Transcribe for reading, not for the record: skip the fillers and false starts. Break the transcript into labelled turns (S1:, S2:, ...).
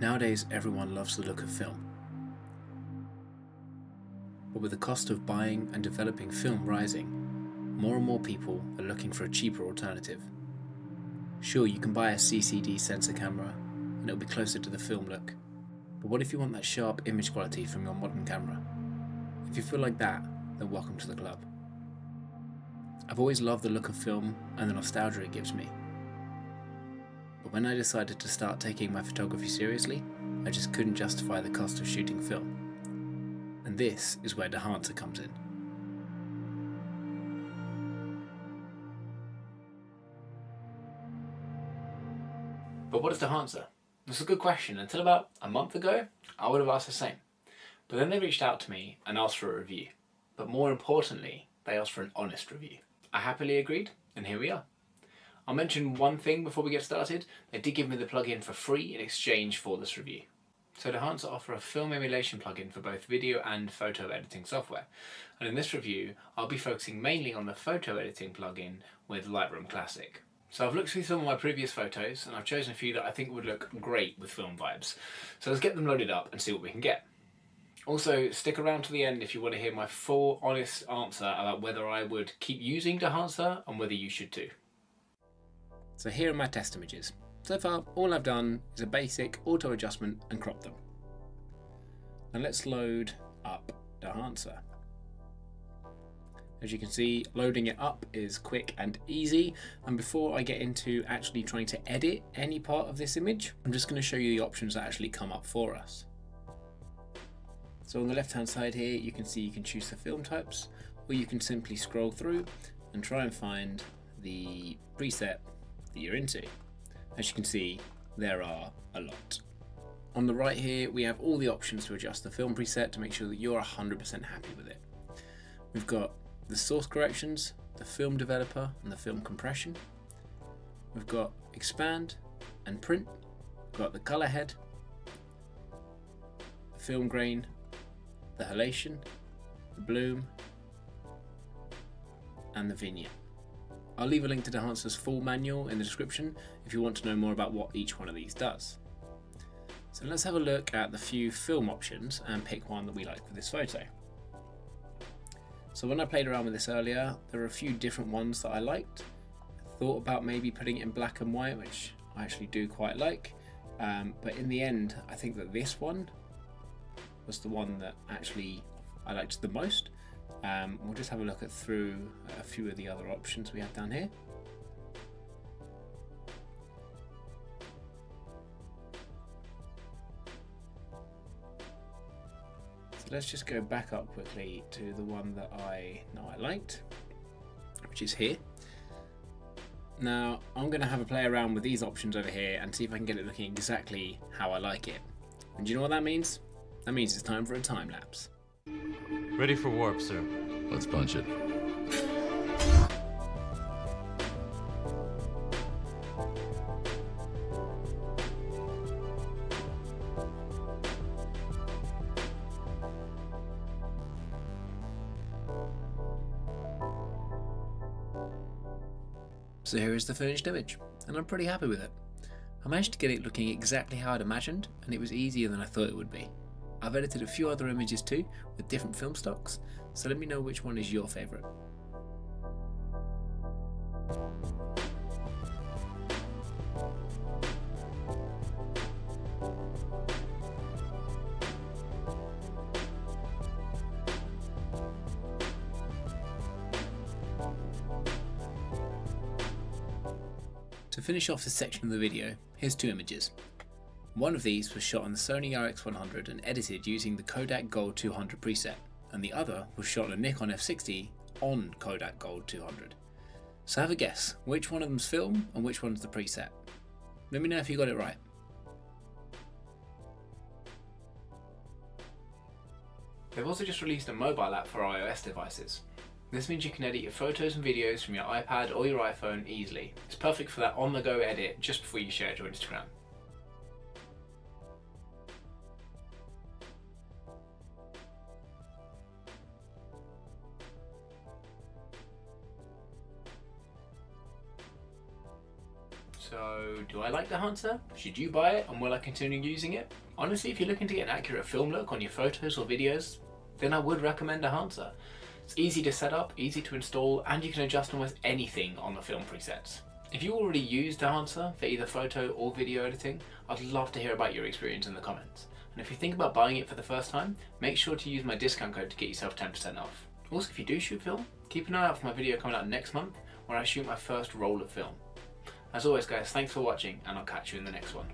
S1: Nowadays, everyone loves the look of film. But with the cost of buying and developing film rising, more and more people are looking for a cheaper alternative. Sure, you can buy a CCD sensor camera and it'll be closer to the film look, but what if you want that sharp image quality from your modern camera? If you feel like that, then welcome to the club. I've always loved the look of film and the nostalgia it gives me. But when I decided to start taking my photography seriously, I just couldn't justify the cost of shooting film. And this is where Dehancer comes in. But what is Dehancer? That's a good question. Until about a month ago, I would have asked the same. But then they reached out to me and asked for a review. But more importantly, they asked for an honest review. I happily agreed, and here we are. I'll mention one thing before we get started. They did give me the plugin for free in exchange for this review. So Dehancer offer a film emulation plugin for both video and photo editing software. And in this review, I'll be focusing mainly on the photo editing plugin with Lightroom Classic. So I've looked through some of my previous photos and I've chosen a few that I think would look great with film vibes. So let's get them loaded up and see what we can get. Also, stick around to the end if you want to hear my full honest answer about whether I would keep using Dehancer and whether you should too. So here are my test images. So far, all I've done is a basic auto adjustment and crop them. Now let's load up Dehancer. As you can see, loading it up is quick and easy. And before I get into actually trying to edit any part of this image, I'm just going to show you the options that actually come up for us. So on the left hand side here, you can see you can choose the film types, or you can simply scroll through and try and find the preset that you're into. As you can see, there are a lot. On the right here, we have all the options to adjust the film preset to make sure that you're 100% happy with it. We've got the source corrections, the film developer, and the film compression. We've got expand and print. We've got the color head, the film grain, the halation, the bloom, and the vignette. I'll leave a link to Dehancer's full manual in the description if you want to know more about what each one of these does. So let's have a look at the few film options and pick one that we like for this photo. So when I played around with this earlier, there were a few different ones that I liked. I thought about maybe putting it in black and white, which I actually do quite like. But in the end, I think that this one was the one that actually I liked the most. We'll just have a look through a few of the other options we have down here. So let's just go back up quickly to the one that I know I liked, which is here. Now I'm going to have a play around with these options over here and see if I can get it looking exactly how I like it. And do you know what that means? That means it's time for a time lapse.
S2: Ready for warp, sir.
S3: Let's punch it.
S1: So here is the finished image, and I'm pretty happy with it. I managed to get it looking exactly how I'd imagined, and it was easier than I thought it would be. I've edited a few other images too, with different film stocks, so let me know which one is your favourite. To finish off this section of the video, here's two images. One of these was shot on the Sony RX100 and edited using the Kodak Gold 200 preset, and the other was shot on a Nikon F60 on Kodak Gold 200. So have a guess, which one of them's film and which one's the preset? Let me know if you got it right. They've also just released a mobile app for iOS devices. This means you can edit your photos and videos from your iPad or your iPhone easily. It's perfect for that on-the-go edit just before you share it to Instagram. So Do I like Dehancer? Should you buy it and will I continue using it? Honestly, if you're looking to get an accurate film look on your photos or videos, then I would recommend Dehancer. It's easy to set up, easy to install, and you can adjust almost anything on the film presets. If you already use Dehancer for either photo or video editing, I'd love to hear about your experience in the comments. And if you think about buying it for the first time, make sure to use my discount code to get yourself 10% off. Also, if you do shoot film, keep an eye out for my video coming out next month where I shoot my first roll of film. As always guys, thanks for watching and I'll catch you in the next one.